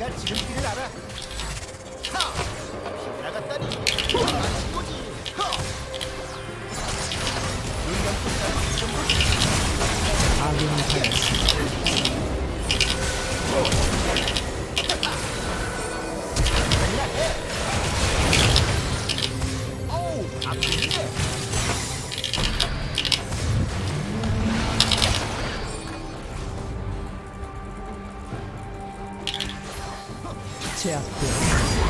네가 지름길을 알아. 하! 나갔다니. 마치고지. 눈 감고 있다니 좀 아군이 되었습니다. 어우, 아프네. 제압되었습니다.